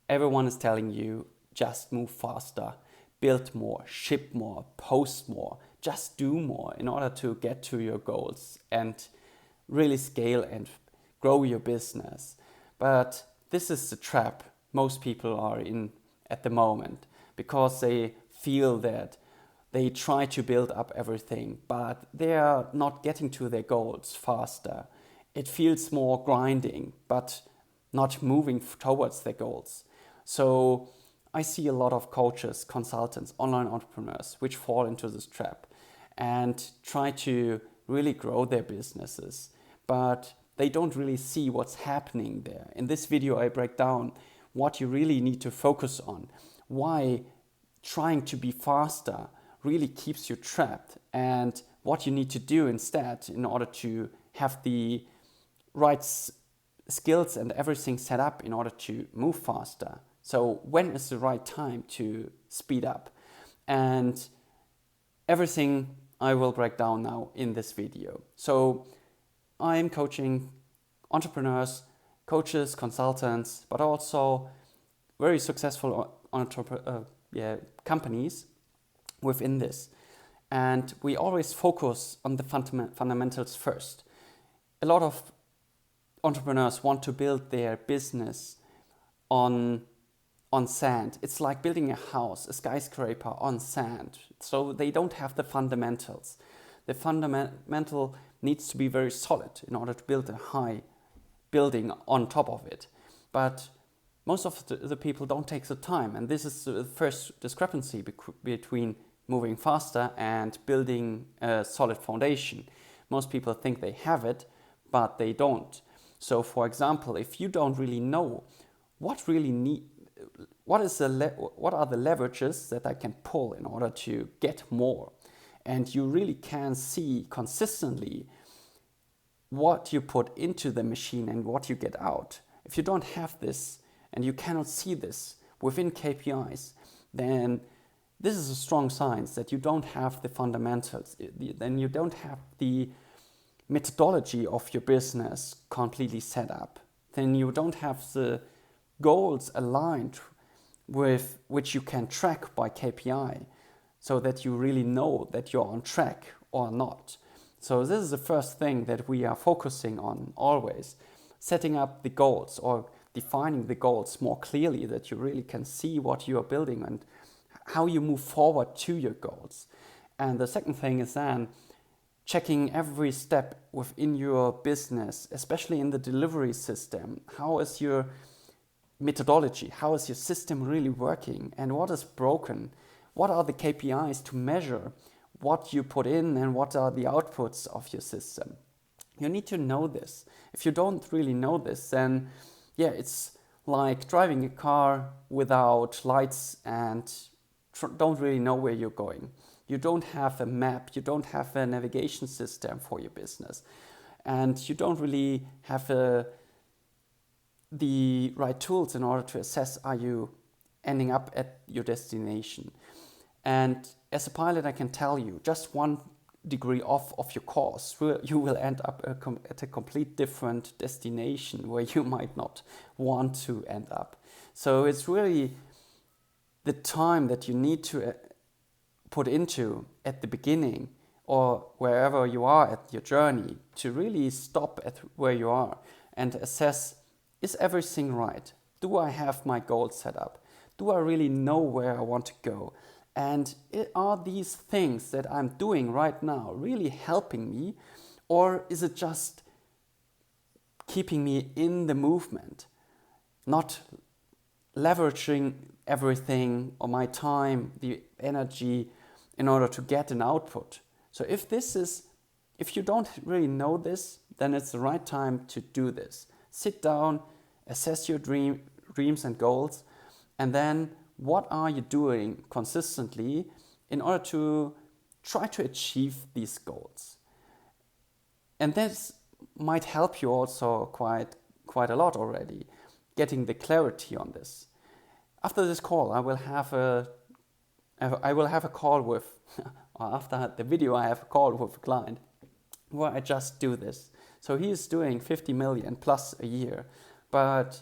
everyone is telling you just move faster, build more, ship more, post more, just do more in order to get to your goals and really scale and grow your business. But this is the trap most people are in at the moment, because they feel that they try to build up everything, but they are not getting to their goals faster. It feels more grinding, but not moving towards their goals. So I see a lot of coaches, consultants, online entrepreneurs which fall into this trap and try to really grow their businesses, but they don't really see what's happening there. In this video, I break down what you really need to focus on, why trying to be faster really keeps you trapped, and what you need to do instead in order to have the right skills and everything set up in order to move faster. So when is the right time to speed up? And everything I will break down now in this video. So I'm coaching entrepreneurs, coaches, consultants, but also very successful companies within this. And we always focus on the fundamentals first. A lot of entrepreneurs want to build their business on sand. It's like building a house, a skyscraper on sand. So they don't have the fundamentals. The fundamental needs to be very solid in order to build a high building on top of it. But most of the people don't take the time. And this is the first discrepancy between moving faster and building a solid foundation. Most people think they have it, but they don't. So for example, if you don't really know what are the leverages that I can pull in order to get more, and you really can see consistently what you put into the machine and what you get out. If you don't have this and you cannot see this within KPIs, then this is a strong sign that you don't have the fundamentals, then you don't have the methodology of your business completely set up, then you don't have the goals aligned with which you can track by KPI, so that you really know that you're on track or not. So this is the first thing that we are focusing on always, setting up the goals or defining the goals more clearly, that you really can see what you are building and how you move forward to your goals. And the second thing is then checking every step within your business, especially in the delivery system. How is your methodology? How is your system really working? And what is broken? What are the KPIs to measure what you put in and what are the outputs of your system? You need to know this. If you don't really know this, then it's like driving a car without lights and don't really know where you're going. You don't have a map, you don't have a navigation system for your business, and you don't really have the right tools in order to assess are you ending up at your destination. And as a pilot, I can tell you, just 1 degree off of your course, you will end up at a complete different destination where you might not want to end up. So it's really the time that you need to put into at the beginning or wherever you are at your journey to really stop at where you are and assess, is everything right? Do I have my goals set up? Do I really know where I want to go? And are these things that I'm doing right now really helping me, or is it just keeping me in the movement, not leveraging everything or my time, the energy in order to get an output? So if you don't really know this, then it's the right time to do this. Sit down, assess your dreams and goals, and then what are you doing consistently in order to try to achieve these goals? And this might help you also quite a lot already, getting the clarity on this. After this call, I will have a call with, or after the video, I have a call with a client where I just do this. So he is doing 50 million plus a year, but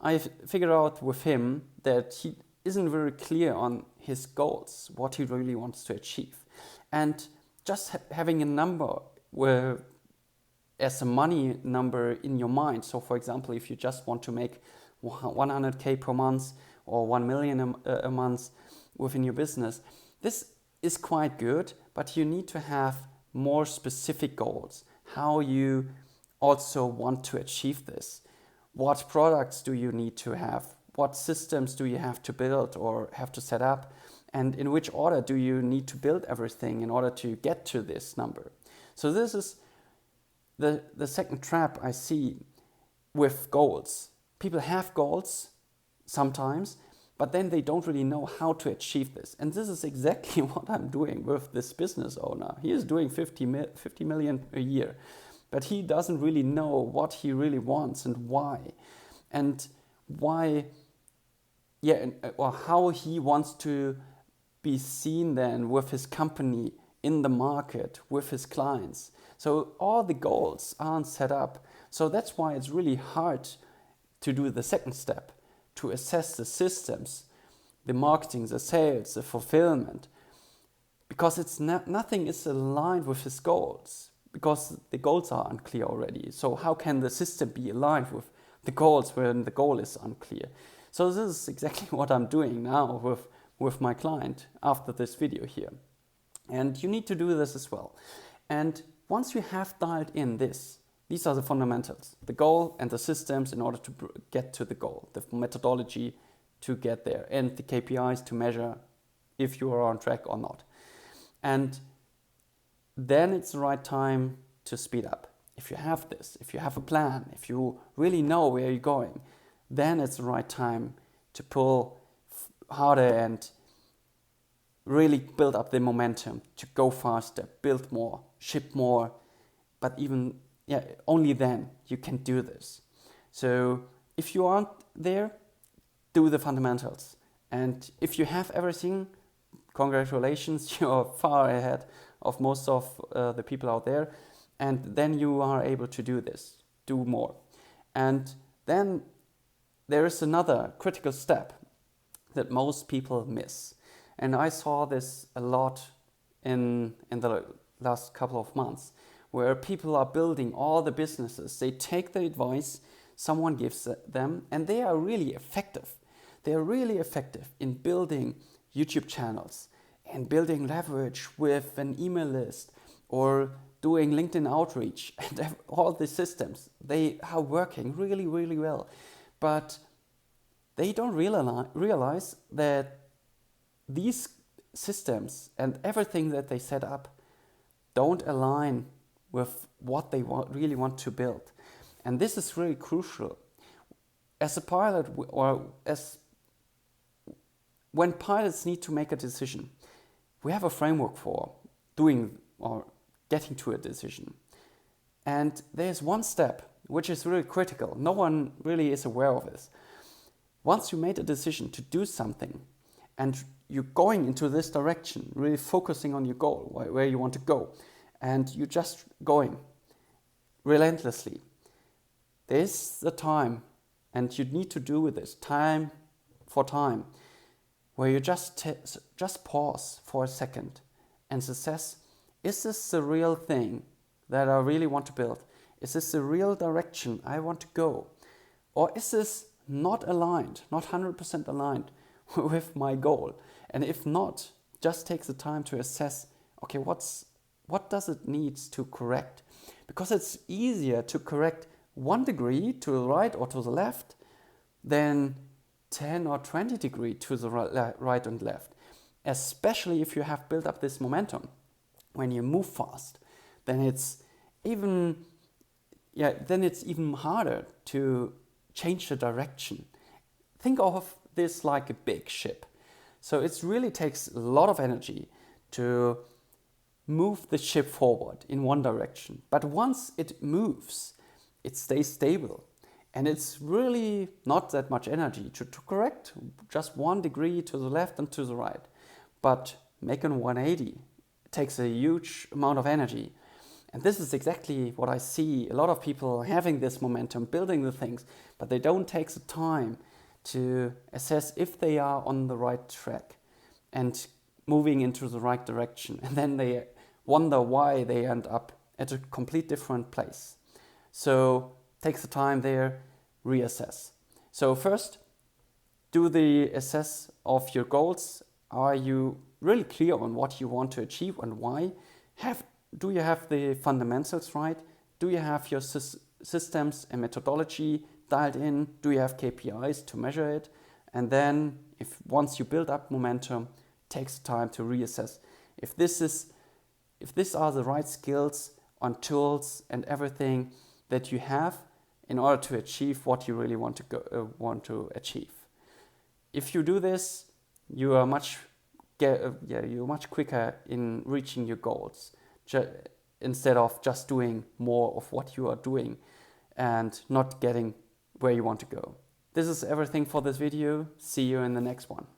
I figured out with him that he isn't very clear on his goals, what he really wants to achieve. And just having a number where as a money number in your mind. So for example, if you just want to make 100K per month or 1 million a month within your business, this is quite good, but you need to have more specific goals. How you also want to achieve this. What products do you need to have? What systems do you have to build or have to set up? And in which order do you need to build everything in order to get to this number? So this is the second trap I see with goals. People have goals sometimes, but then they don't really know how to achieve this. And this is exactly what I'm doing with this business owner. He is doing 50 million a year, but he doesn't really know what he really wants and why. And why, or how he wants to be seen then with his company in the market, with his clients. So all the goals aren't set up. So that's why it's really hard to do the second step, to assess the systems, the marketing, the sales, the fulfillment, because it's nothing is aligned with his goals, because the goals are unclear already. So how can the system be aligned with the goals when the goal is unclear? So this is exactly what I'm doing now with my client after this video here. And you need to do this as well. And once you have dialed in this, these are the fundamentals, the goal and the systems in order to get to the goal, the methodology to get there, and the KPIs to measure if you are on track or not. And then it's the right time to speed up. If you have this, if you have a plan, if you really know where you're going, then it's the right time to pull harder and really build up the momentum, to go faster, build more, ship more. But even, only then you can do this. So if you aren't there, do the fundamentals. And if you have everything, congratulations, you're far ahead of most of the people out there. And then you are able to do this, do more. And then there is another critical step that most people miss. And I saw this a lot in the last couple of months, where people are building all the businesses. They take the advice someone gives them, and they are really effective. They are really effective in building YouTube channels and building leverage with an email list or doing LinkedIn outreach, and all the systems. They are working really, really well. But they don't realize that these systems and everything that they set up don't align with what they really want to build. And this is really crucial. As a pilot, when pilots need to make a decision, we have a framework for doing or getting to a decision. And there's one step which is really critical. No one really is aware of this. Once you made a decision to do something and you're going into this direction, really focusing on your goal, where you want to go, and you're just going relentlessly, there's the time, and you need to do with this time for time, where you just pause for a second and assess, is this the real thing that I really want to build? Is this the real direction I want to go? Or is this not aligned, not 100% aligned with my goal? And if not, just take the time to assess, okay, what does it need to correct? Because it's easier to correct 1 degree to the right or to the left than 10 or 20 degrees to the right and left. Especially if you have built up this momentum. When you move fast, then it's even harder to change the direction. Think of this like a big ship. So it really takes a lot of energy to move the ship forward in one direction. But once it moves, it stays stable. And it's really not that much energy to correct just 1 degree to the left and to the right. But making 180 takes a huge amount of energy. And this is exactly what I see. A lot of people having this momentum, building the things, but they don't take the time to assess if they are on the right track and moving into the right direction. And then they wonder why they end up at a complete different place. So take the time there, reassess. So first, do the assess of your goals. Are you really clear on what you want to achieve and why? Do you have the fundamentals right? Do you have your systems and methodology dialed in? Do you have KPIs to measure it? And then once you build up momentum, it takes time to reassess if these are the right skills and tools and everything that you have in order to achieve what you really want to achieve. If you do this, you are much quicker in reaching your goals, instead of just doing more of what you are doing and not getting where you want to go. This is everything for this video. See you in the next one.